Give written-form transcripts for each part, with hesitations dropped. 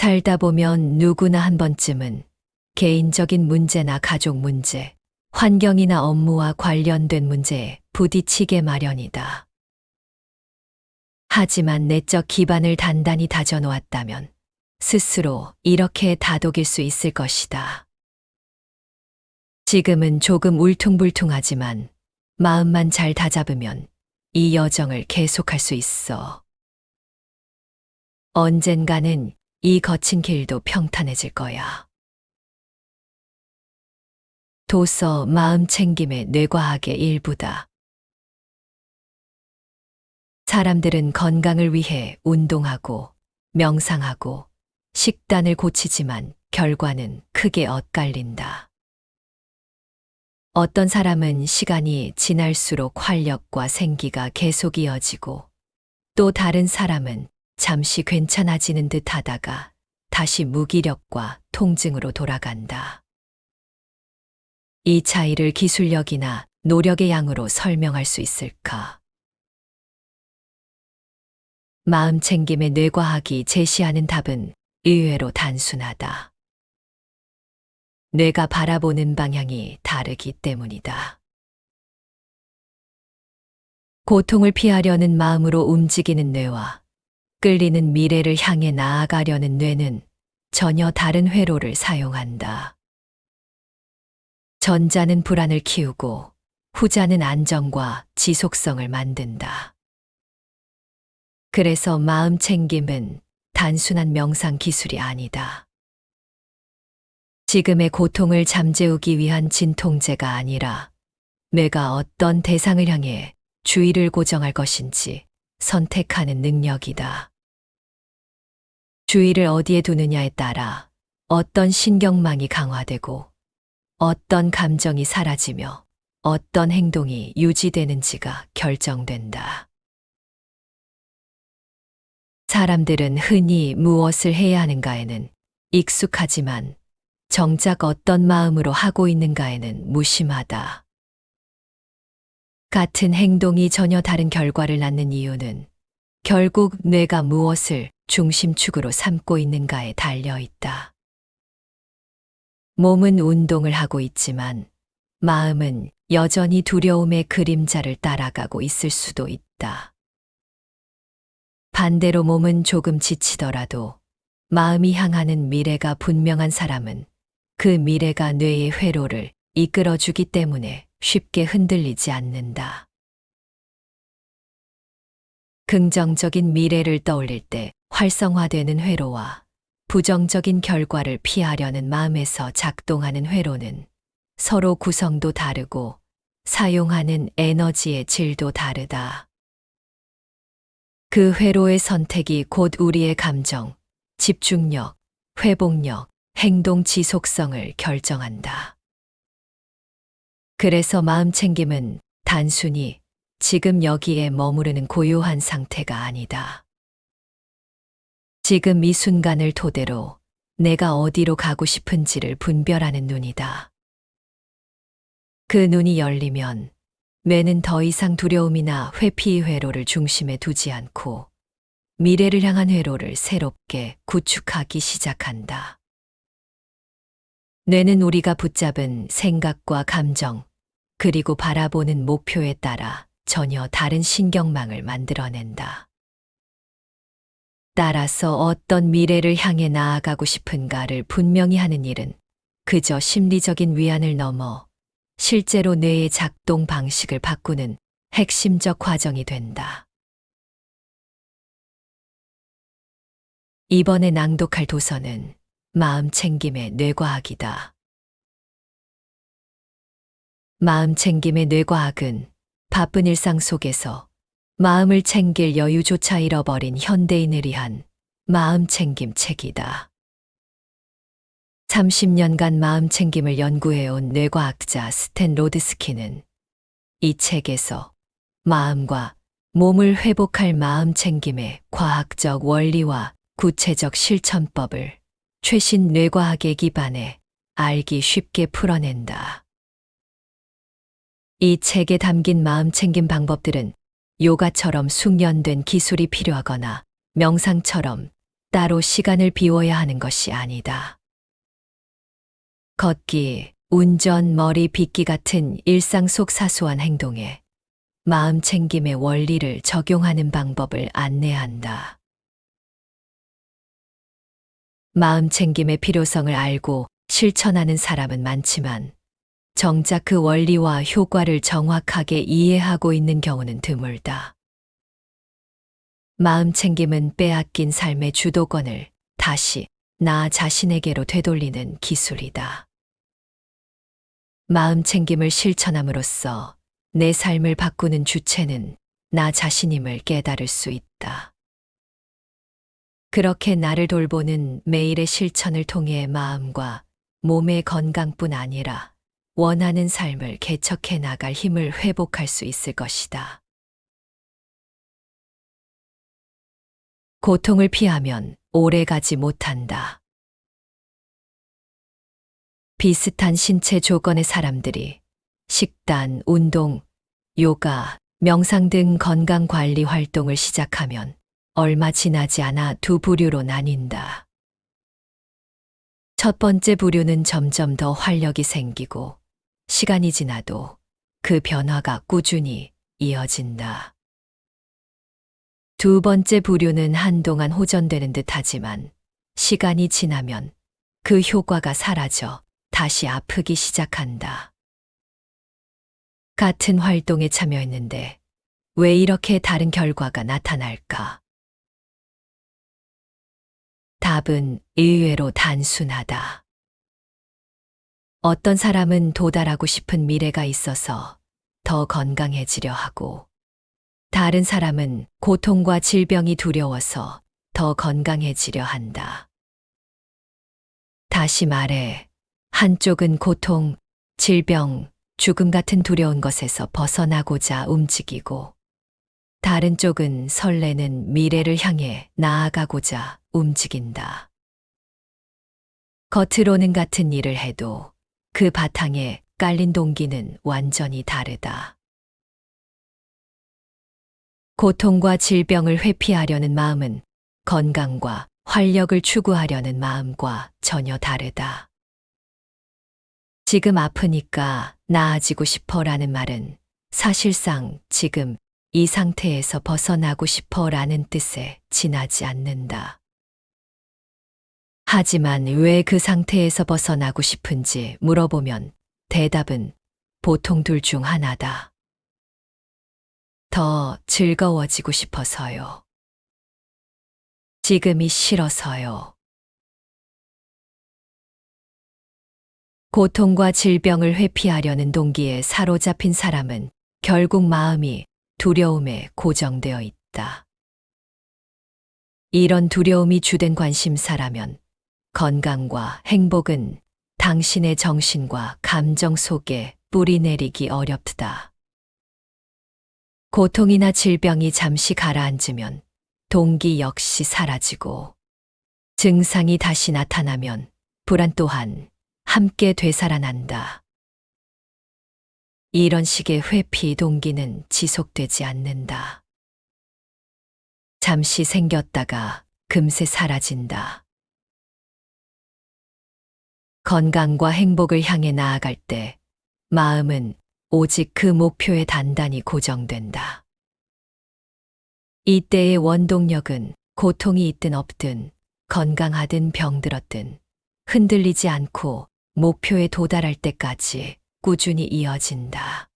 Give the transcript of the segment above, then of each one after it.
살다 보면 누구나 한 번쯤은 개인적인 문제나 가족 문제, 환경이나 업무와 관련된 문제에 부딪히게 마련이다. 하지만 내적 기반을 단단히 다져놓았다면 스스로 이렇게 다독일 수 있을 것이다. 지금은 조금 울퉁불퉁하지만 마음만 잘 다잡으면 이 여정을 계속할 수 있어. 언젠가는 이 거친 길도 평탄해질 거야. 도서 마음챙김의 뇌과학의 일부다. 사람들은 건강을 위해 운동하고 명상하고 식단을 고치지만 결과는 크게 엇갈린다. 어떤 사람은 시간이 지날수록 활력과 생기가 계속 이어지고 또 다른 사람은 잠시 괜찮아지는 듯 하다가 다시 무기력과 통증으로 돌아간다. 이 차이를 기술력이나 노력의 양으로 설명할 수 있을까? 마음챙김의 뇌과학이 제시하는 답은 의외로 단순하다. 뇌가 바라보는 방향이 다르기 때문이다. 고통을 피하려는 마음으로 움직이는 뇌와 끌리는 미래를 향해 나아가려는 뇌는 전혀 다른 회로를 사용한다. 전자는 불안을 키우고 후자는 안정과 지속성을 만든다. 그래서 마음챙김은 단순한 명상 기술이 아니다. 지금의 고통을 잠재우기 위한 진통제가 아니라 뇌가 어떤 대상을 향해 주의를 고정할 것인지 선택하는 능력이다. 주의를 어디에 두느냐에 따라 어떤 신경망이 강화되고 어떤 감정이 사라지며 어떤 행동이 유지되는지가 결정된다. 사람들은 흔히 무엇을 해야 하는가에는 익숙하지만 정작 어떤 마음으로 하고 있는가에는 무심하다. 같은 행동이 전혀 다른 결과를 낳는 이유는 결국 뇌가 무엇을 중심축으로 삼고 있는가에 달려 있다. 몸은 운동을 하고 있지만 마음은 여전히 두려움의 그림자를 따라가고 있을 수도 있다. 반대로 몸은 조금 지치더라도 마음이 향하는 미래가 분명한 사람은 그 미래가 뇌의 회로를 이끌어주기 때문에 쉽게 흔들리지 않는다. 긍정적인 미래를 떠올릴 때 활성화되는 회로와 부정적인 결과를 피하려는 마음에서 작동하는 회로는 서로 구성도 다르고 사용하는 에너지의 질도 다르다. 그 회로의 선택이 곧 우리의 감정, 집중력, 회복력, 행동 지속성을 결정한다. 그래서 마음챙김은 단순히 지금 여기에 머무르는 고요한 상태가 아니다. 지금 이 순간을 토대로 내가 어디로 가고 싶은지를 분별하는 눈이다. 그 눈이 열리면 뇌는 더 이상 두려움이나 회피의 회로를 중심에 두지 않고 미래를 향한 회로를 새롭게 구축하기 시작한다. 뇌는 우리가 붙잡은 생각과 감정, 그리고 바라보는 목표에 따라 전혀 다른 신경망을 만들어낸다. 따라서 어떤 미래를 향해 나아가고 싶은가를 분명히 하는 일은 그저 심리적인 위안을 넘어 실제로 뇌의 작동 방식을 바꾸는 핵심적 과정이 된다. 이번에 낭독할 도서는 마음챙김의 뇌과학이다. 마음챙김의 뇌과학은 바쁜 일상 속에서 마음을 챙길 여유조차 잃어버린 현대인을 위한 마음챙김 책이다. 30년간 마음챙김을 연구해온 뇌과학자 스탠 로드스키는 이 책에서 마음과 몸을 회복할 마음챙김의 과학적 원리와 구체적 실천법을 최신 뇌과학에 기반해 알기 쉽게 풀어낸다. 이 책에 담긴 마음챙김 방법들은 요가처럼 숙련된 기술이 필요하거나 명상처럼 따로 시간을 비워야 하는 것이 아니다. 걷기, 운전, 머리 빗기 같은 일상 속 사소한 행동에 마음 챙김의 원리를 적용하는 방법을 안내한다. 마음 챙김의 필요성을 알고 실천하는 사람은 많지만 정작 그 원리와 효과를 정확하게 이해하고 있는 경우는 드물다. 마음 챙김은 빼앗긴 삶의 주도권을 다시 나 자신에게로 되돌리는 기술이다. 마음 챙김을 실천함으로써 내 삶을 바꾸는 주체는 나 자신임을 깨달을 수 있다. 그렇게 나를 돌보는 매일의 실천을 통해 마음과 몸의 건강뿐 아니라 원하는 삶을 개척해 나갈 힘을 회복할 수 있을 것이다. 고통을 피하면 오래 가지 못한다. 비슷한 신체 조건의 사람들이 식단, 운동, 요가, 명상 등 건강관리 활동을 시작하면 얼마 지나지 않아 두 부류로 나뉜다. 첫 번째 부류는 점점 더 활력이 생기고 시간이 지나도 그 변화가 꾸준히 이어진다. 두 번째 부류는 한동안 호전되는 듯하지만 시간이 지나면 그 효과가 사라져 다시 아프기 시작한다. 같은 활동에 참여했는데 왜 이렇게 다른 결과가 나타날까? 답은 의외로 단순하다. 어떤 사람은 도달하고 싶은 미래가 있어서 더 건강해지려 하고, 다른 사람은 고통과 질병이 두려워서 더 건강해지려 한다. 다시 말해, 한쪽은 고통, 질병, 죽음 같은 두려운 것에서 벗어나고자 움직이고, 다른 쪽은 설레는 미래를 향해 나아가고자 움직인다. 겉으로는 같은 일을 해도 그 바탕에 깔린 동기는 완전히 다르다. 고통과 질병을 회피하려는 마음은 건강과 활력을 추구하려는 마음과 전혀 다르다. 지금 아프니까 나아지고 싶어라는 말은 사실상 지금 이 상태에서 벗어나고 싶어라는 뜻에 지나지 않는다. 하지만 왜 그 상태에서 벗어나고 싶은지 물어보면 대답은 보통 둘 중 하나다. 더 즐거워지고 싶어서요. 지금이 싫어서요. 고통과 질병을 회피하려는 동기에 사로잡힌 사람은 결국 마음이 두려움에 고정되어 있다. 이런 두려움이 주된 관심사라면 건강과 행복은 당신의 정신과 감정 속에 뿌리내리기 어렵다. 고통이나 질병이 잠시 가라앉으면 동기 역시 사라지고, 증상이 다시 나타나면 불안 또한 함께 되살아난다. 이런 식의 회피 동기는 지속되지 않는다. 잠시 생겼다가 금세 사라진다. 건강과 행복을 향해 나아갈 때 마음은 오직 그 목표에 단단히 고정된다. 이때의 원동력은 고통이 있든 없든 건강하든 병들었든 흔들리지 않고 목표에 도달할 때까지 꾸준히 이어진다.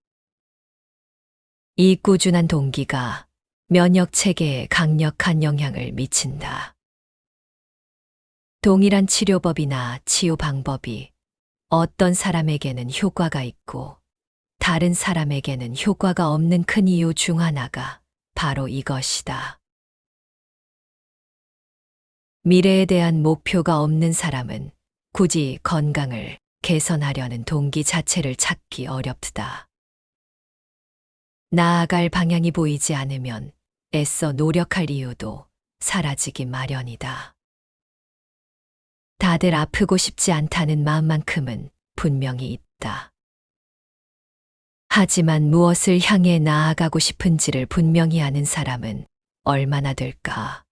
이 꾸준한 동기가 면역 체계에 강력한 영향을 미친다. 동일한 치료법이나 치유 방법이 어떤 사람에게는 효과가 있고 다른 사람에게는 효과가 없는 큰 이유 중 하나가 바로 이것이다. 미래에 대한 목표가 없는 사람은 굳이 건강을 개선하려는 동기 자체를 찾기 어렵다. 나아갈 방향이 보이지 않으면 애써 노력할 이유도 사라지기 마련이다. 다들 아프고 싶지 않다는 마음만큼은 분명히 있다. 하지만 무엇을 향해 나아가고 싶은지를 분명히 아는 사람은 얼마나 될까?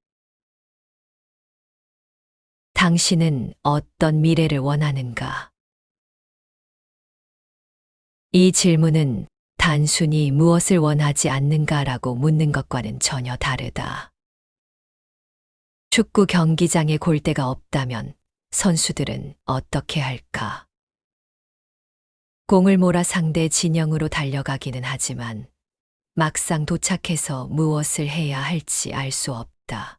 당신은 어떤 미래를 원하는가? 이 질문은 단순히 무엇을 원하지 않는가라고 묻는 것과는 전혀 다르다. 축구 경기장에 골대가 없다면 선수들은 어떻게 할까? 공을 몰아 상대 진영으로 달려가기는 하지만 막상 도착해서 무엇을 해야 할지 알 수 없다.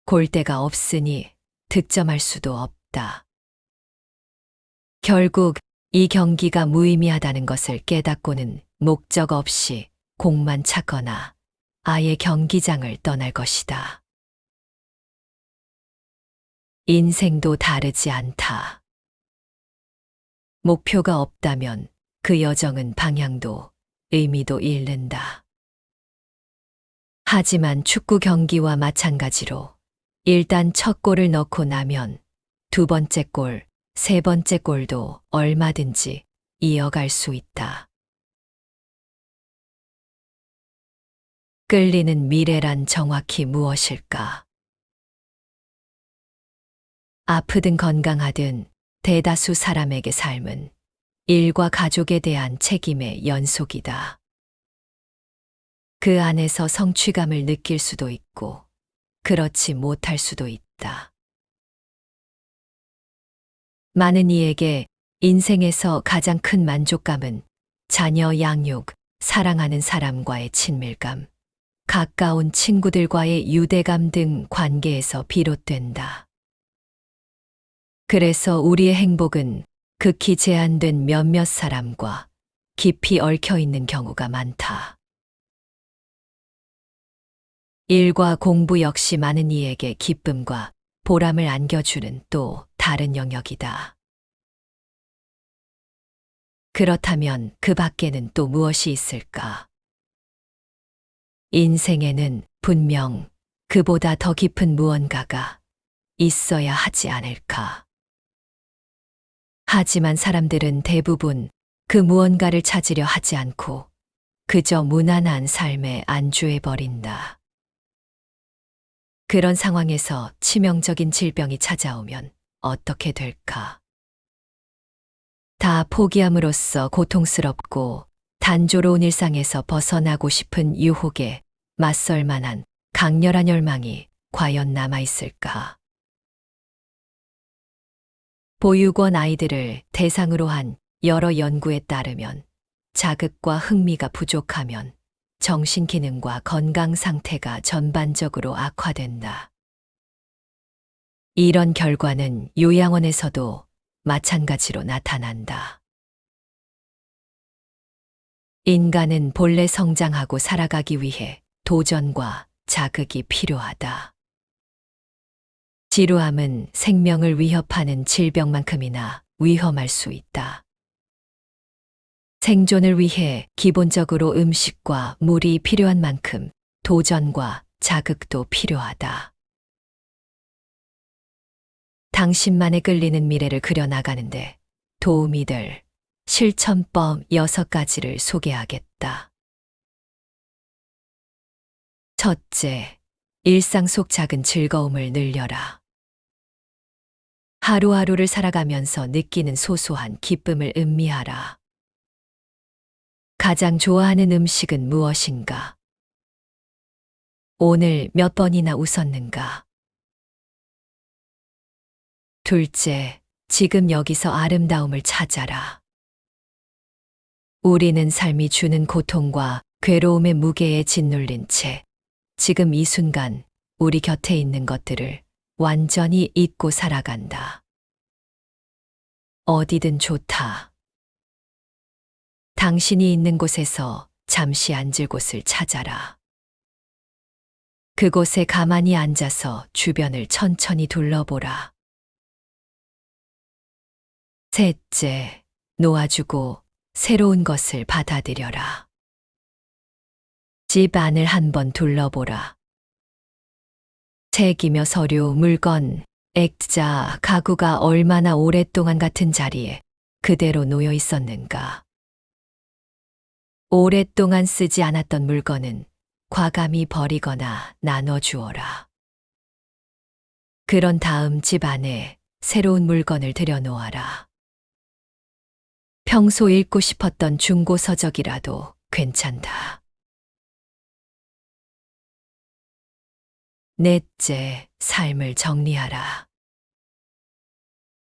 골대가 없으니 득점할 수도 없다. 결국 이 경기가 무의미하다는 것을 깨닫고는 목적 없이 공만 찾거나 아예 경기장을 떠날 것이다. 인생도 다르지 않다. 목표가 없다면 그 여정은 방향도 의미도 잃는다. 하지만 축구 경기와 마찬가지로 일단 첫 골을 넣고 나면 두 번째 골, 세 번째 골도 얼마든지 이어갈 수 있다. 끌리는 미래란 정확히 무엇일까? 아프든 건강하든 대다수 사람에게 삶은 일과 가족에 대한 책임의 연속이다. 그 안에서 성취감을 느낄 수도 있고, 그렇지 못할 수도 있다. 많은 이에게 인생에서 가장 큰 만족감은 자녀 양육, 사랑하는 사람과의 친밀감, 가까운 친구들과의 유대감 등 관계에서 비롯된다. 그래서 우리의 행복은 극히 제한된 몇몇 사람과 깊이 얽혀 있는 경우가 많다. 일과 공부 역시 많은 이에게 기쁨과 보람을 안겨주는 또 다른 영역이다. 그렇다면 그 밖에는 또 무엇이 있을까? 인생에는 분명 그보다 더 깊은 무언가가 있어야 하지 않을까? 하지만 사람들은 대부분 그 무언가를 찾으려 하지 않고 그저 무난한 삶에 안주해버린다. 그런 상황에서 치명적인 질병이 찾아오면 어떻게 될까? 다 포기함으로써 고통스럽고 단조로운 일상에서 벗어나고 싶은 유혹에 맞설 만한 강렬한 열망이 과연 남아있을까? 보육원 아이들을 대상으로 한 여러 연구에 따르면 자극과 흥미가 부족하면 정신 기능과 건강 상태가 전반적으로 악화된다. 이런 결과는 요양원에서도 마찬가지로 나타난다. 인간은 본래 성장하고 살아가기 위해 도전과 자극이 필요하다. 지루함은 생명을 위협하는 질병만큼이나 위험할 수 있다. 생존을 위해 기본적으로 음식과 물이 필요한 만큼 도전과 자극도 필요하다. 당신만의 끌리는 미래를 그려나가는데 도움이 될 실천법 6가지를 소개하겠다. 첫째, 일상 속 작은 즐거움을 늘려라. 하루하루를 살아가면서 느끼는 소소한 기쁨을 음미하라. 가장 좋아하는 음식은 무엇인가? 오늘 몇 번이나 웃었는가? 둘째, 지금 여기서 아름다움을 찾아라. 우리는 삶이 주는 고통과 괴로움의 무게에 짓눌린 채 지금 이 순간 우리 곁에 있는 것들을 완전히 잊고 살아간다. 어디든 좋다. 당신이 있는 곳에서 잠시 앉을 곳을 찾아라. 그곳에 가만히 앉아서 주변을 천천히 둘러보라. 셋째, 놓아주고 새로운 것을 받아들여라. 집 안을 한번 둘러보라. 책이며 서류, 물건, 액자, 가구가 얼마나 오랫동안 같은 자리에 그대로 놓여 있었는가. 오랫동안 쓰지 않았던 물건은 과감히 버리거나 나눠주어라. 그런 다음 집 안에 새로운 물건을 들여놓아라. 평소 읽고 싶었던 중고 서적이라도 괜찮다. 넷째, 삶을 정리하라.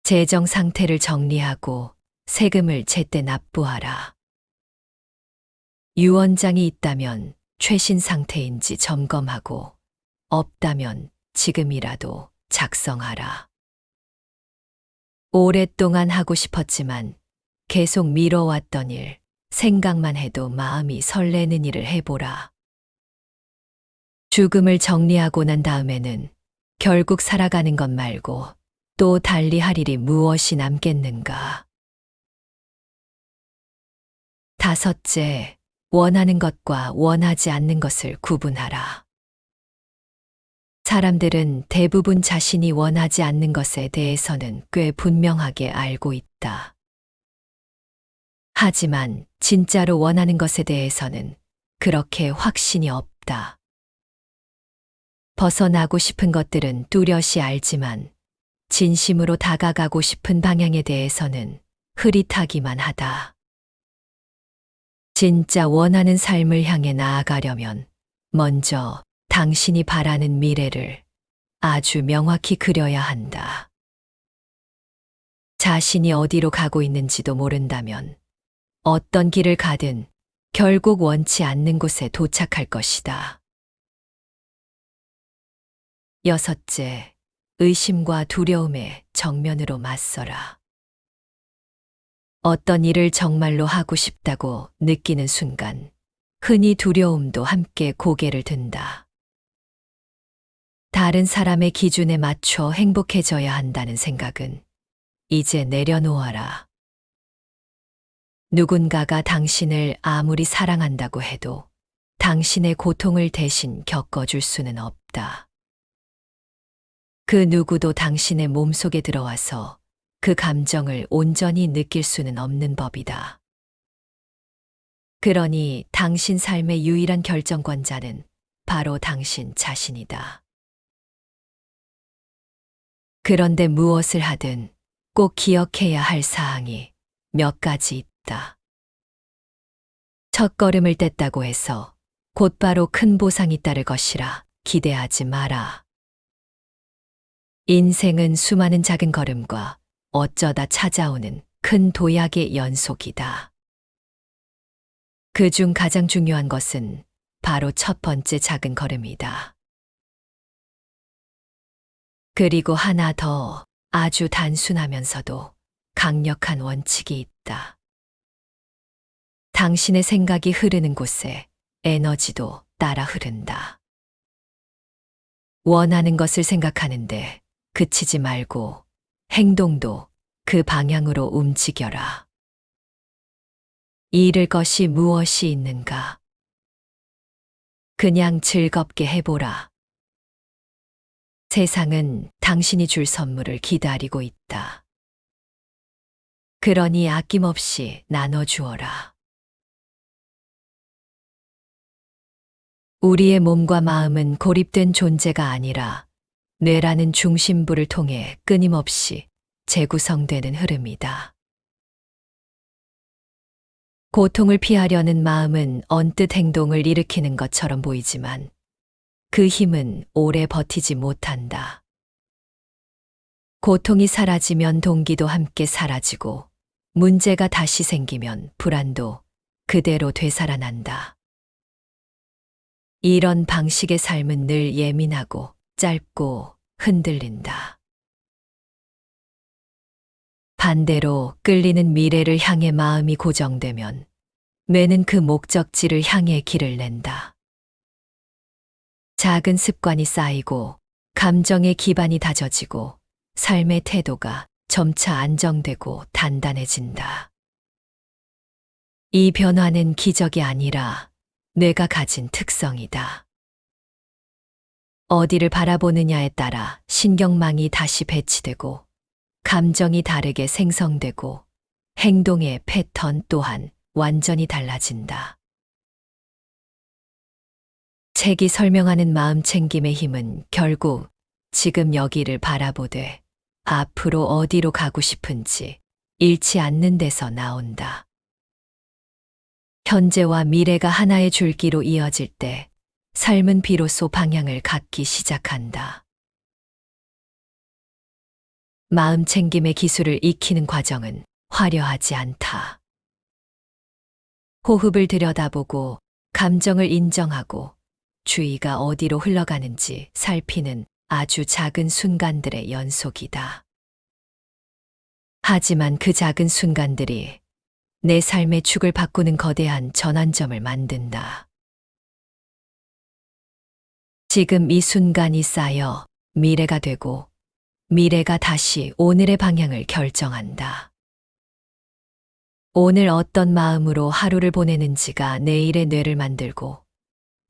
재정 상태를 정리하고 세금을 제때 납부하라. 유언장이 있다면 최신 상태인지 점검하고 없다면 지금이라도 작성하라. 오랫동안 하고 싶었지만 계속 미뤄왔던 일, 생각만 해도 마음이 설레는 일을 해보라. 죽음을 정리하고 난 다음에는 결국 살아가는 것 말고 또 달리 할 일이 무엇이 남겠는가. 다섯째, 원하는 것과 원하지 않는 것을 구분하라. 사람들은 대부분 자신이 원하지 않는 것에 대해서는 꽤 분명하게 알고 있다. 하지만 진짜로 원하는 것에 대해서는 그렇게 확신이 없다. 벗어나고 싶은 것들은 뚜렷이 알지만 진심으로 다가가고 싶은 방향에 대해서는 흐릿하기만 하다. 진짜 원하는 삶을 향해 나아가려면 먼저 당신이 바라는 미래를 아주 명확히 그려야 한다. 자신이 어디로 가고 있는지도 모른다면 어떤 길을 가든 결국 원치 않는 곳에 도착할 것이다. 여섯째, 의심과 두려움에 정면으로 맞서라. 어떤 일을 정말로 하고 싶다고 느끼는 순간 흔히 두려움도 함께 고개를 든다. 다른 사람의 기준에 맞춰 행복해져야 한다는 생각은 이제 내려놓아라. 누군가가 당신을 아무리 사랑한다고 해도 당신의 고통을 대신 겪어줄 수는 없다. 그 누구도 당신의 몸속에 들어와서 그 감정을 온전히 느낄 수는 없는 법이다. 그러니 당신 삶의 유일한 결정권자는 바로 당신 자신이다. 그런데 무엇을 하든 꼭 기억해야 할 사항이 몇 가지 있다. 첫걸음을 뗐다고 해서 곧바로 큰 보상이 따를 것이라 기대하지 마라. 인생은 수많은 작은 걸음과 어쩌다 찾아오는 큰 도약의 연속이다. 그중 가장 중요한 것은 바로 첫 번째 작은 걸음이다. 그리고 하나 더 아주 단순하면서도 강력한 원칙이 있다. 당신의 생각이 흐르는 곳에 에너지도 따라 흐른다. 원하는 것을 생각하는데 그치지 말고 행동도 그 방향으로 움직여라. 잃을 것이 무엇이 있는가? 그냥 즐겁게 해보라. 세상은 당신이 줄 선물을 기다리고 있다. 그러니 아낌없이 나눠주어라. 우리의 몸과 마음은 고립된 존재가 아니라 뇌라는 중심부를 통해 끊임없이 재구성되는 흐름이다. 고통을 피하려는 마음은 언뜻 행동을 일으키는 것처럼 보이지만 그 힘은 오래 버티지 못한다. 고통이 사라지면 동기도 함께 사라지고 문제가 다시 생기면 불안도 그대로 되살아난다. 이런 방식의 삶은 늘 예민하고 짧고 흔들린다. 반대로 끌리는 미래를 향해 마음이 고정되면 뇌는 그 목적지를 향해 길을 낸다. 작은 습관이 쌓이고 감정의 기반이 다져지고 삶의 태도가 점차 안정되고 단단해진다. 이 변화는 기적이 아니라 뇌가 가진 특성이다. 어디를 바라보느냐에 따라 신경망이 다시 배치되고 감정이 다르게 생성되고 행동의 패턴 또한 완전히 달라진다. 책이 설명하는 마음 챙김의 힘은 결국 지금 여기를 바라보되 앞으로 어디로 가고 싶은지 잃지 않는 데서 나온다. 현재와 미래가 하나의 줄기로 이어질 때 삶은 비로소 방향을 갖기 시작한다. 마음 챙김의 기술을 익히는 과정은 화려하지 않다. 호흡을 들여다보고 감정을 인정하고 주의가 어디로 흘러가는지 살피는 아주 작은 순간들의 연속이다. 하지만 그 작은 순간들이 내 삶의 축을 바꾸는 거대한 전환점을 만든다. 지금 이 순간이 쌓여 미래가 되고 미래가 다시 오늘의 방향을 결정한다. 오늘 어떤 마음으로 하루를 보내는지가 내일의 뇌를 만들고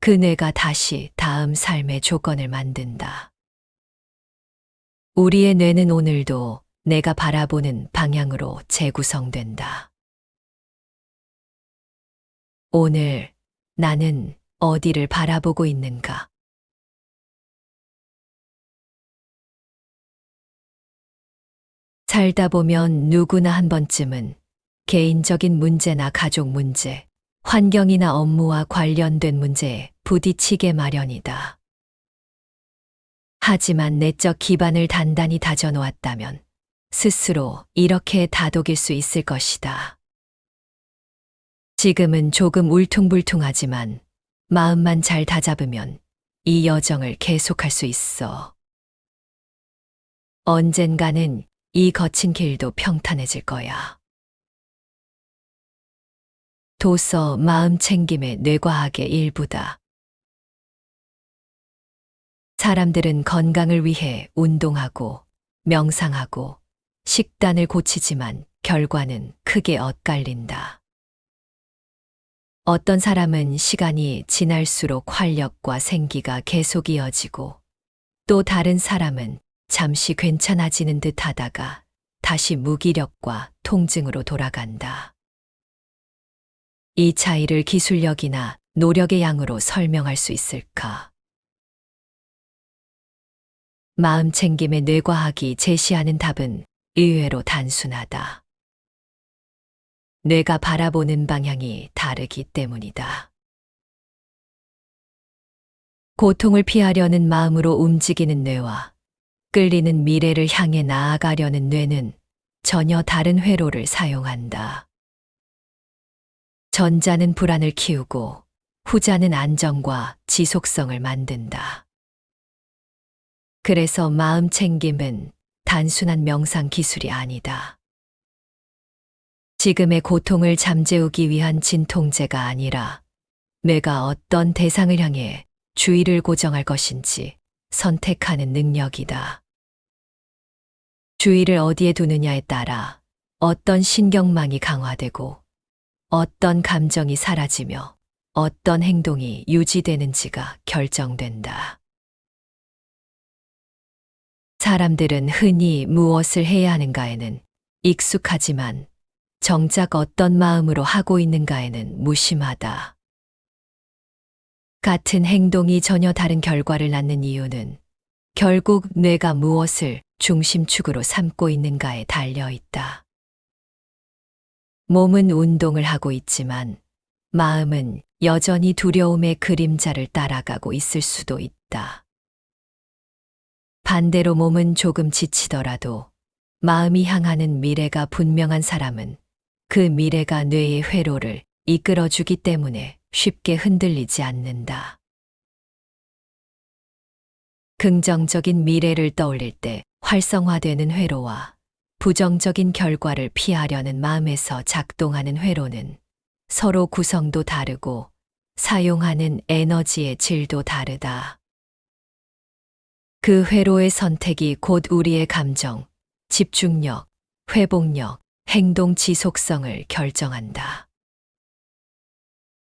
그 뇌가 다시 다음 삶의 조건을 만든다. 우리의 뇌는 오늘도 내가 바라보는 방향으로 재구성된다. 오늘 나는 어디를 바라보고 있는가? 살다 보면 누구나 한 번쯤은 개인적인 문제나 가족 문제, 환경이나 업무와 관련된 문제에 부딪히게 마련이다. 하지만 내적 기반을 단단히 다져놓았다면 스스로 이렇게 다독일 수 있을 것이다. 지금은 조금 울퉁불퉁하지만 마음만 잘 다잡으면 이 여정을 계속할 수 있어. 언젠가는 이 거친 길도 평탄해질 거야. 도서 마음 챙김의 뇌과학의 일부다. 사람들은 건강을 위해 운동하고 명상하고 식단을 고치지만 결과는 크게 엇갈린다. 어떤 사람은 시간이 지날수록 활력과 생기가 계속 이어지고 또 다른 사람은 잠시 괜찮아지는 듯 하다가 다시 무기력과 통증으로 돌아간다. 이 차이를 기술력이나 노력의 양으로 설명할 수 있을까? 마음 챙김의 뇌과학이 제시하는 답은 의외로 단순하다. 뇌가 바라보는 방향이 다르기 때문이다. 고통을 피하려는 마음으로 움직이는 뇌와 끌리는 미래를 향해 나아가려는 뇌는 전혀 다른 회로를 사용한다. 전자는 불안을 키우고 후자는 안정과 지속성을 만든다. 그래서 마음 챙김은 단순한 명상 기술이 아니다. 지금의 고통을 잠재우기 위한 진통제가 아니라 뇌가 어떤 대상을 향해 주의를 고정할 것인지 선택하는 능력이다. 주의를 어디에 두느냐에 따라 어떤 신경망이 강화되고 어떤 감정이 사라지며 어떤 행동이 유지되는지가 결정된다. 사람들은 흔히 무엇을 해야 하는가에는 익숙하지만 정작 어떤 마음으로 하고 있는가에는 무심하다. 같은 행동이 전혀 다른 결과를 낳는 이유는 결국 뇌가 무엇을 중심축으로 삼고 있는가에 달려 있다. 몸은 운동을 하고 있지만 마음은 여전히 두려움의 그림자를 따라가고 있을 수도 있다. 반대로 몸은 조금 지치더라도 마음이 향하는 미래가 분명한 사람은 그 미래가 뇌의 회로를 이끌어주기 때문에 쉽게 흔들리지 않는다. 긍정적인 미래를 떠올릴 때 활성화되는 회로와 부정적인 결과를 피하려는 마음에서 작동하는 회로는 서로 구성도 다르고 사용하는 에너지의 질도 다르다. 그 회로의 선택이 곧 우리의 감정, 집중력, 회복력, 행동 지속성을 결정한다.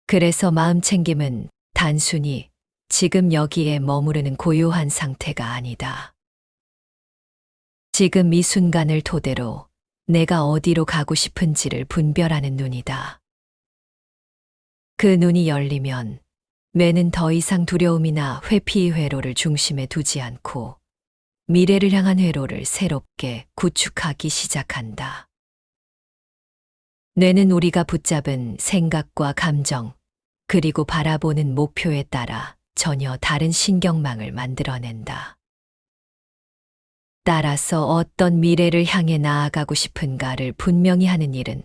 그래서 마음 챙김은 단순히 지금 여기에 머무르는 고요한 상태가 아니다. 지금 이 순간을 토대로 내가 어디로 가고 싶은지를 분별하는 눈이다. 그 눈이 열리면 뇌는 더 이상 두려움이나 회피의 회로를 중심에 두지 않고 미래를 향한 회로를 새롭게 구축하기 시작한다. 뇌는 우리가 붙잡은 생각과 감정, 그리고 바라보는 목표에 따라 전혀 다른 신경망을 만들어낸다. 따라서 어떤 미래를 향해 나아가고 싶은가를 분명히 하는 일은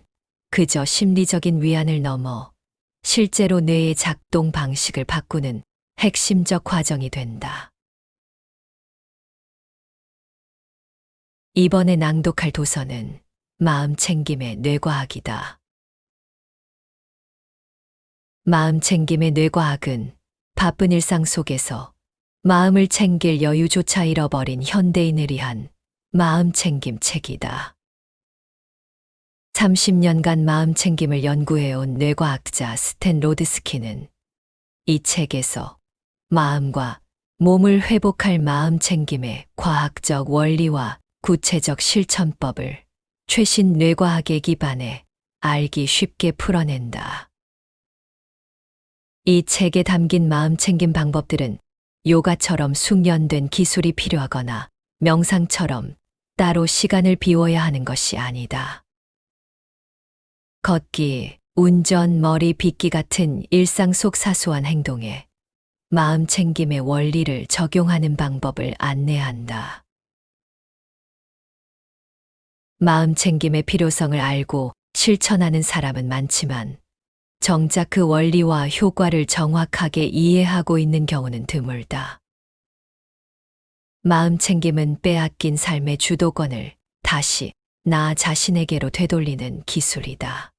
그저 심리적인 위안을 넘어 실제로 뇌의 작동 방식을 바꾸는 핵심적 과정이 된다. 이번에 낭독할 도서는 마음챙김의 뇌과학이다. 마음챙김의 뇌과학은 바쁜 일상 속에서 마음을 챙길 여유조차 잃어버린 현대인을 위한 마음챙김 책이다. 30년간 마음챙김을 연구해온 뇌과학자 스탠 로드스키는 이 책에서 마음과 몸을 회복할 마음챙김의 과학적 원리와 구체적 실천법을 최신 뇌과학에 기반해 알기 쉽게 풀어낸다. 이 책에 담긴 마음챙김 방법들은 요가처럼 숙련된 기술이 필요하거나 명상처럼 따로 시간을 비워야 하는 것이 아니다. 걷기, 운전, 머리 빗기 같은 일상 속 사소한 행동에 마음챙김의 원리를 적용하는 방법을 안내한다. 마음챙김의 필요성을 알고 실천하는 사람은 많지만 정작 그 원리와 효과를 정확하게 이해하고 있는 경우는 드물다. 마음챙김은 빼앗긴 삶의 주도권을 다시 나 자신에게로 되돌리는 기술이다.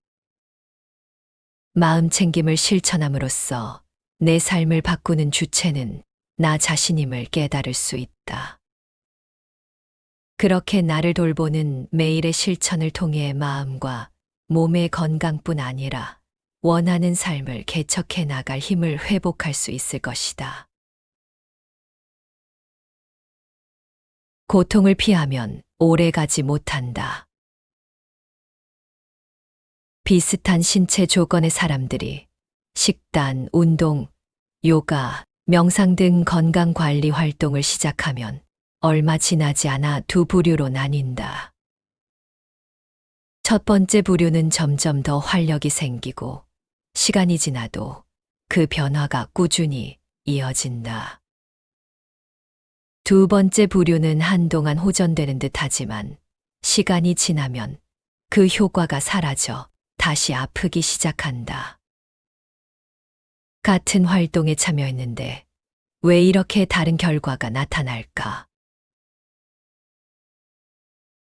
마음챙김을 실천함으로써 내 삶을 바꾸는 주체는 나 자신임을 깨달을 수 있다. 그렇게 나를 돌보는 매일의 실천을 통해 마음과 몸의 건강뿐 아니라 원하는 삶을 개척해 나갈 힘을 회복할 수 있을 것이다. 고통을 피하면 오래 가지 못한다. 비슷한 신체 조건의 사람들이 식단, 운동, 요가, 명상 등 건강관리 활동을 시작하면 얼마 지나지 않아 두 부류로 나뉜다. 첫 번째 부류는 점점 더 활력이 생기고 시간이 지나도 그 변화가 꾸준히 이어진다. 두 번째 부류는 한동안 호전되는 듯 하지만 시간이 지나면 그 효과가 사라져 다시 아프기 시작한다. 같은 활동에 참여했는데 왜 이렇게 다른 결과가 나타날까?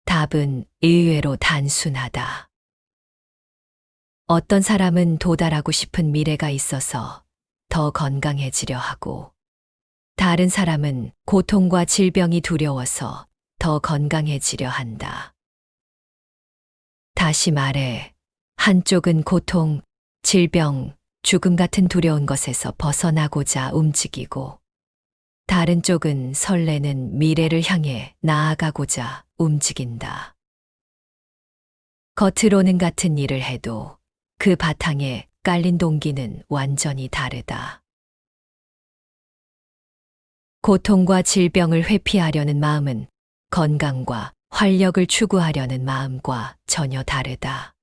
답은 의외로 단순하다. 어떤 사람은 도달하고 싶은 미래가 있어서 더 건강해지려 하고, 다른 사람은 고통과 질병이 두려워서 더 건강해지려 한다. 다시 말해, 한쪽은 고통, 질병, 죽음 같은 두려운 것에서 벗어나고자 움직이고, 다른 쪽은 설레는 미래를 향해 나아가고자 움직인다. 겉으로는 같은 일을 해도 그 바탕에 깔린 동기는 완전히 다르다. 고통과 질병을 회피하려는 마음은 건강과 활력을 추구하려는 마음과 전혀 다르다.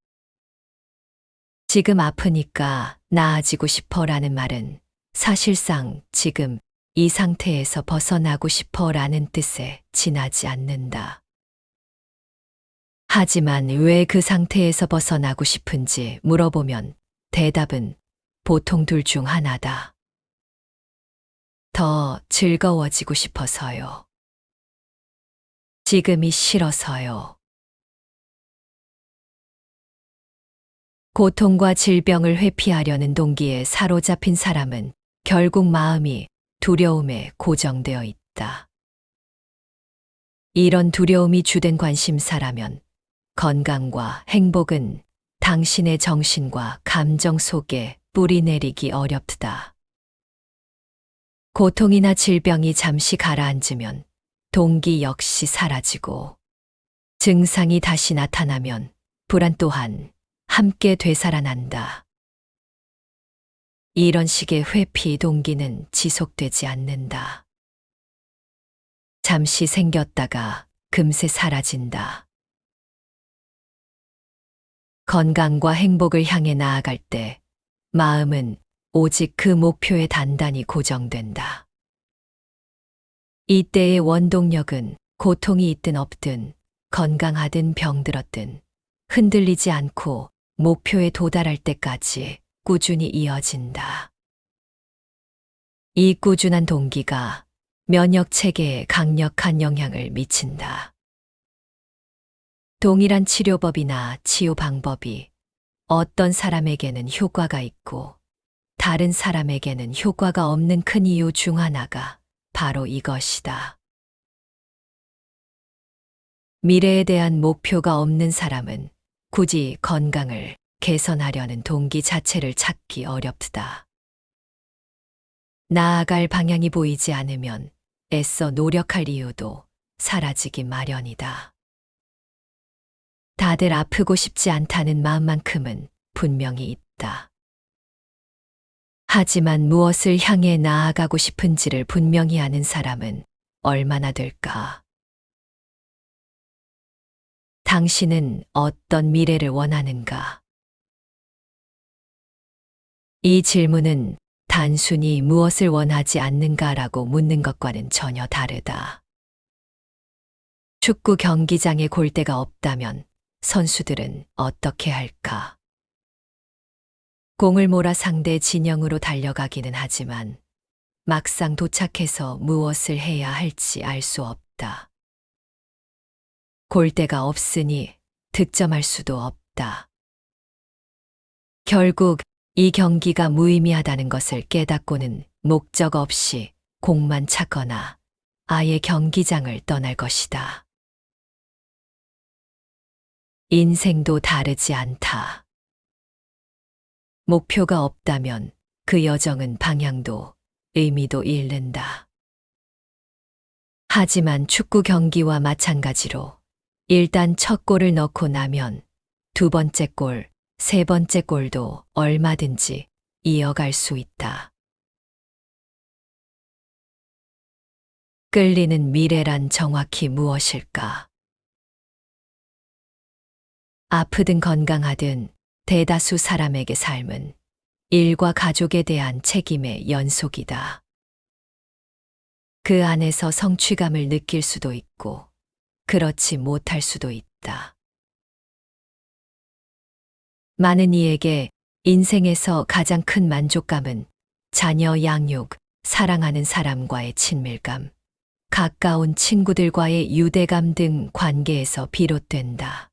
지금 아프니까 나아지고 싶어라는 말은 사실상 지금 이 상태에서 벗어나고 싶어라는 뜻에 지나지 않는다. 하지만 왜 그 상태에서 벗어나고 싶은지 물어보면 대답은 보통 둘 중 하나다. 더 즐거워지고 싶어서요. 지금이 싫어서요. 고통과 질병을 회피하려는 동기에 사로잡힌 사람은 결국 마음이 두려움에 고정되어 있다. 이런 두려움이 주된 관심사라면 건강과 행복은 당신의 정신과 감정 속에 뿌리 내리기 어렵다. 고통이나 질병이 잠시 가라앉으면 동기 역시 사라지고, 증상이 다시 나타나면 불안 또한 함께 되살아난다. 이런 식의 회피 동기는 지속되지 않는다. 잠시 생겼다가 금세 사라진다. 건강과 행복을 향해 나아갈 때 마음은 오직 그 목표에 단단히 고정된다. 이때의 원동력은 고통이 있든 없든 건강하든 병들었든 흔들리지 않고 목표에 도달할 때까지 꾸준히 이어진다. 이 꾸준한 동기가 면역 체계에 강력한 영향을 미친다. 동일한 치료법이나 치유 방법이 어떤 사람에게는 효과가 있고 다른 사람에게는 효과가 없는 큰 이유 중 하나가 바로 이것이다. 미래에 대한 목표가 없는 사람은 굳이 건강을 개선하려는 동기 자체를 찾기 어렵다. 나아갈 방향이 보이지 않으면 애써 노력할 이유도 사라지기 마련이다. 다들 아프고 싶지 않다는 마음만큼은 분명히 있다. 하지만 무엇을 향해 나아가고 싶은지를 분명히 아는 사람은 얼마나 될까? 당신은 어떤 미래를 원하는가? 이 질문은 단순히 무엇을 원하지 않는가라고 묻는 것과는 전혀 다르다. 축구 경기장에 골대가 없다면 선수들은 어떻게 할까? 공을 몰아 상대 진영으로 달려가기는 하지만 막상 도착해서 무엇을 해야 할지 알 수 없다. 골대가 없으니 득점할 수도 없다. 결국 이 경기가 무의미하다는 것을 깨닫고는 목적 없이 공만 찾거나 아예 경기장을 떠날 것이다. 인생도 다르지 않다. 목표가 없다면 그 여정은 방향도 의미도 잃는다. 하지만 축구 경기와 마찬가지로 일단 첫 골을 넣고 나면 두 번째 골, 세 번째 골도 얼마든지 이어갈 수 있다. 끌리는 미래란 정확히 무엇일까? 아프든 건강하든 대다수 사람에게 삶은 일과 가족에 대한 책임의 연속이다. 그 안에서 성취감을 느낄 수도 있고, 그렇지 못할 수도 있다. 많은 이에게 인생에서 가장 큰 만족감은 자녀 양육, 사랑하는 사람과의 친밀감, 가까운 친구들과의 유대감 등 관계에서 비롯된다.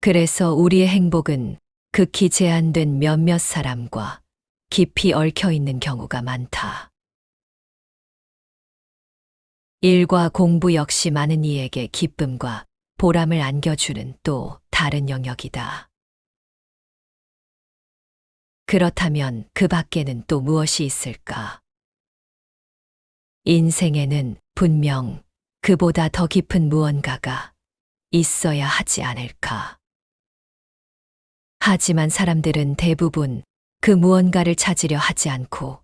그래서 우리의 행복은 극히 제한된 몇몇 사람과 깊이 얽혀 있는 경우가 많다. 일과 공부 역시 많은 이에게 기쁨과 보람을 안겨주는 또 다른 영역이다. 그렇다면 그 밖에는 또 무엇이 있을까? 인생에는 분명 그보다 더 깊은 무언가가 있어야 하지 않을까? 하지만 사람들은 대부분 그 무언가를 찾으려 하지 않고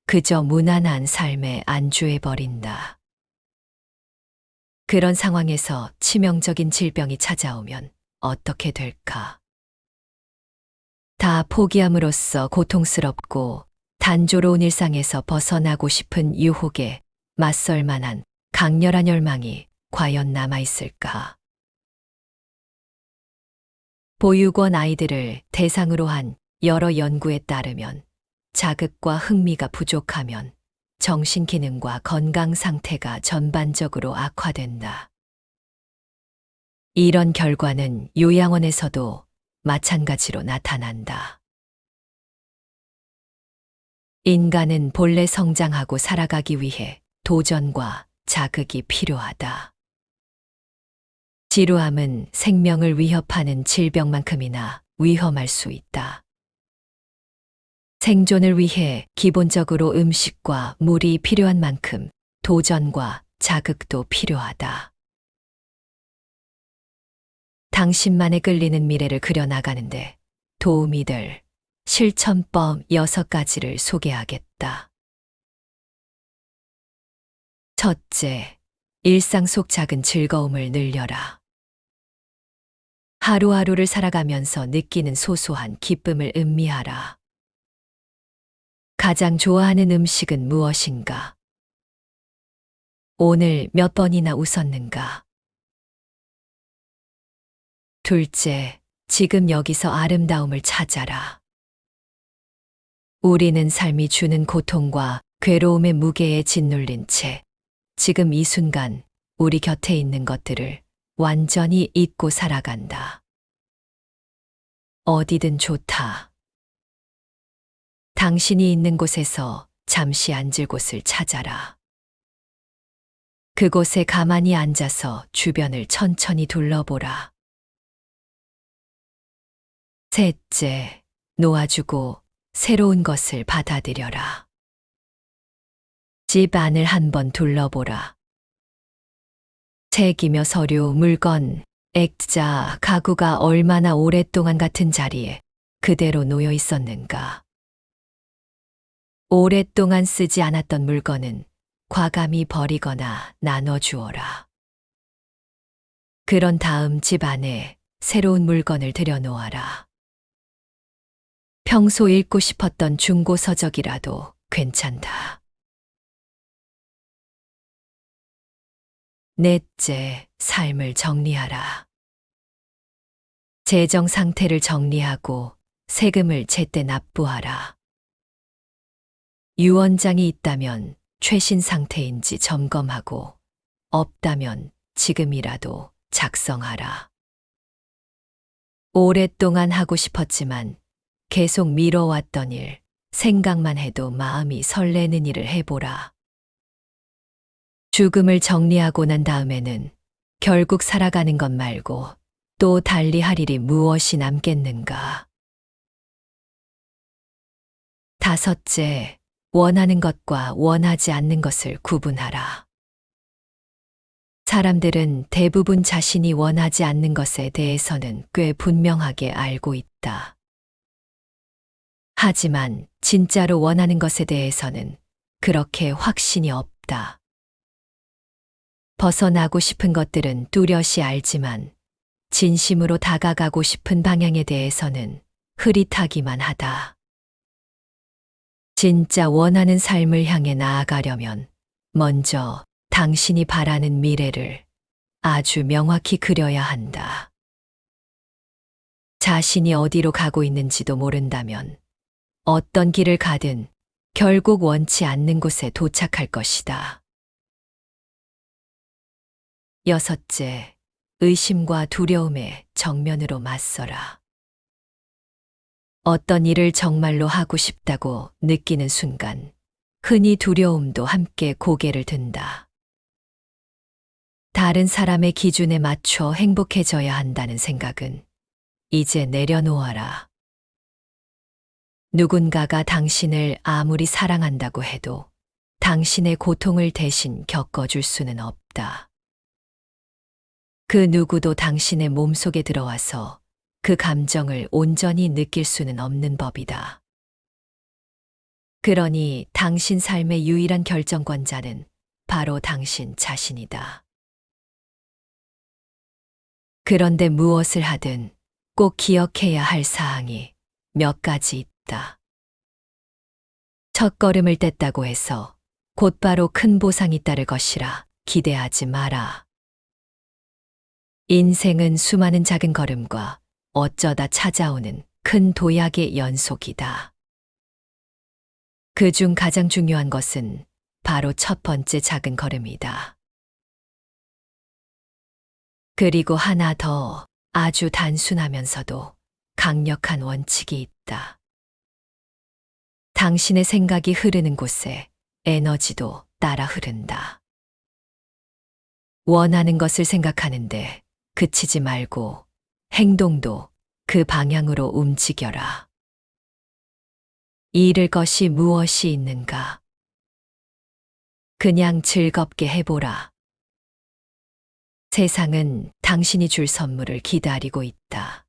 그저 무난한 삶에 안주해버린다. 그런 상황에서 치명적인 질병이 찾아오면 어떻게 될까? 다 포기함으로써 고통스럽고 단조로운 일상에서 벗어나고 싶은 유혹에 맞설 만한 강렬한 열망이 과연 남아있을까? 보육원 아이들을 대상으로 한 여러 연구에 따르면 자극과 흥미가 부족하면 정신 기능과 건강 상태가 전반적으로 악화된다. 이런 결과는 요양원에서도 마찬가지로 나타난다. 인간은 본래 성장하고 살아가기 위해 도전과 자극이 필요하다. 지루함은 생명을 위협하는 질병만큼이나 위험할 수 있다. 생존을 위해 기본적으로 음식과 물이 필요한 만큼 도전과 자극도 필요하다. 당신만의 끌리는 미래를 그려나가는데 도움이 될 실천법 6가지를 소개하겠다. 첫째, 일상 속 작은 즐거움을 늘려라. 하루하루를 살아가면서 느끼는 소소한 기쁨을 음미하라. 가장 좋아하는 음식은 무엇인가? 오늘 몇 번이나 웃었는가? 둘째, 지금 여기서 아름다움을 찾아라. 우리는 삶이 주는 고통과 괴로움의 무게에 짓눌린 채 지금 이 순간 우리 곁에 있는 것들을 완전히 잊고 살아간다. 어디든 좋다. 당신이 있는 곳에서 잠시 앉을 곳을 찾아라. 그곳에 가만히 앉아서 주변을 천천히 둘러보라. 셋째, 놓아주고 새로운 것을 받아들여라. 집 안을 한번 둘러보라. 책이며 서류, 물건, 액자, 가구가 얼마나 오랫동안 같은 자리에 그대로 놓여 있었는가. 오랫동안 쓰지 않았던 물건은 과감히 버리거나 나눠주어라. 그런 다음 집 안에 새로운 물건을 들여놓아라. 평소 읽고 싶었던 중고 서적이라도 괜찮다. 넷째, 삶을 정리하라. 재정 상태를 정리하고 세금을 제때 납부하라. 유언장이 있다면 최신 상태인지 점검하고 없다면 지금이라도 작성하라. 오랫동안 하고 싶었지만 계속 미뤄왔던 일, 생각만 해도 마음이 설레는 일을 해보라. 죽음을 정리하고 난 다음에는 결국 살아가는 것 말고 또 달리 할 일이 무엇이 남겠는가. 다섯째, 원하는 것과 원하지 않는 것을 구분하라. 사람들은 대부분 자신이 원하지 않는 것에 대해서는 꽤 분명하게 알고 있다. 하지만 진짜로 원하는 것에 대해서는 그렇게 확신이 없다. 벗어나고 싶은 것들은 뚜렷이 알지만 진심으로 다가가고 싶은 방향에 대해서는 흐릿하기만 하다. 진짜 원하는 삶을 향해 나아가려면 먼저 당신이 바라는 미래를 아주 명확히 그려야 한다. 자신이 어디로 가고 있는지도 모른다면 어떤 길을 가든 결국 원치 않는 곳에 도착할 것이다. 여섯째, 의심과 두려움에 정면으로 맞서라. 어떤 일을 정말로 하고 싶다고 느끼는 순간 흔히 두려움도 함께 고개를 든다. 다른 사람의 기준에 맞춰 행복해져야 한다는 생각은 이제 내려놓아라. 누군가가 당신을 아무리 사랑한다고 해도 당신의 고통을 대신 겪어줄 수는 없다. 그 누구도 당신의 몸속에 들어와서 그 감정을 온전히 느낄 수는 없는 법이다. 그러니 당신 삶의 유일한 결정권자는 바로 당신 자신이다. 그런데 무엇을 하든 꼭 기억해야 할 사항이 몇 가지 있다. 첫 걸음을 뗐다고 해서 곧바로 큰 보상이 따를 것이라 기대하지 마라. 인생은 수많은 작은 걸음과 어쩌다 찾아오는 큰 도약의 연속이다. 그중 가장 중요한 것은 바로 첫 번째 작은 걸음이다. 그리고 하나 더 아주 단순하면서도 강력한 원칙이 있다. 당신의 생각이 흐르는 곳에 에너지도 따라 흐른다. 원하는 것을 생각하는데 그치지 말고 행동도 그 방향으로 움직여라. 잃을 것이 무엇이 있는가? 그냥 즐겁게 해보라. 세상은 당신이 줄 선물을 기다리고 있다.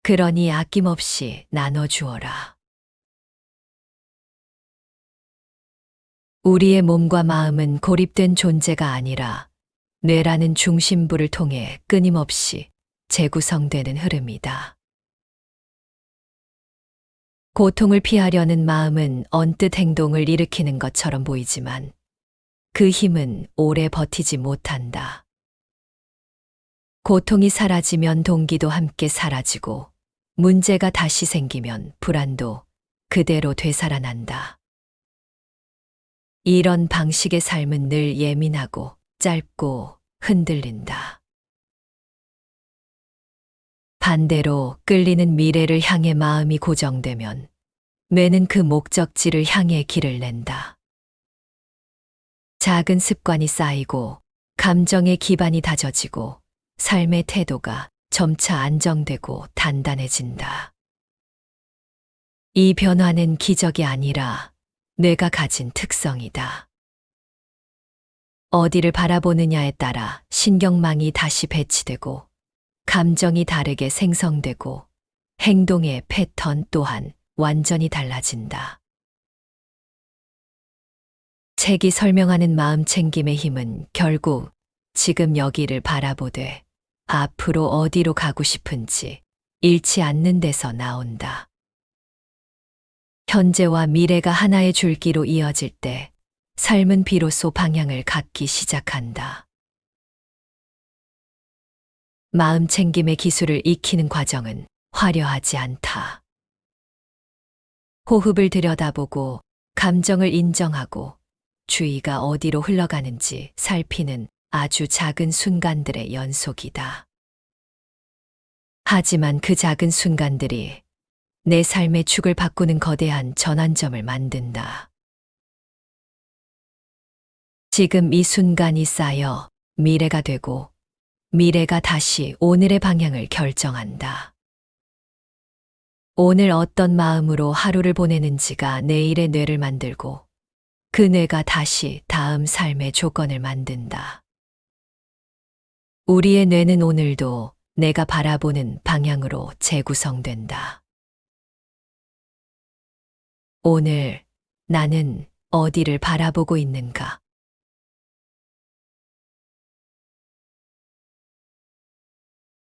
그러니 아낌없이 나눠주어라. 우리의 몸과 마음은 고립된 존재가 아니라 뇌라는 중심부를 통해 끊임없이 재구성되는 흐름이다. 고통을 피하려는 마음은 언뜻 행동을 일으키는 것처럼 보이지만 그 힘은 오래 버티지 못한다. 고통이 사라지면 동기도 함께 사라지고 문제가 다시 생기면 불안도 그대로 되살아난다. 이런 방식의 삶은 늘 예민하고 짧고 흔들린다. 반대로 끌리는 미래를 향해 마음이 고정되면 뇌는 그 목적지를 향해 길을 낸다. 작은 습관이 쌓이고 감정의 기반이 다져지고 삶의 태도가 점차 안정되고 단단해진다. 이 변화는 기적이 아니라 뇌가 가진 특성이다. 어디를 바라보느냐에 따라 신경망이 다시 배치되고 감정이 다르게 생성되고 행동의 패턴 또한 완전히 달라진다. 책이 설명하는 마음 챙김의 힘은 결국 지금 여기를 바라보되 앞으로 어디로 가고 싶은지 잃지 않는 데서 나온다. 현재와 미래가 하나의 줄기로 이어질 때 삶은 비로소 방향을 갖기 시작한다. 마음 챙김의 기술을 익히는 과정은 화려하지 않다. 호흡을 들여다보고 감정을 인정하고 주의가 어디로 흘러가는지 살피는 아주 작은 순간들의 연속이다. 하지만 그 작은 순간들이 내 삶의 축을 바꾸는 거대한 전환점을 만든다. 지금 이 순간이 쌓여 미래가 되고 미래가 다시 오늘의 방향을 결정한다. 오늘 어떤 마음으로 하루를 보내는지가 내일의 뇌를 만들고 그 뇌가 다시 다음 삶의 조건을 만든다. 우리의 뇌는 오늘도 내가 바라보는 방향으로 재구성된다. 오늘 나는 어디를 바라보고 있는가?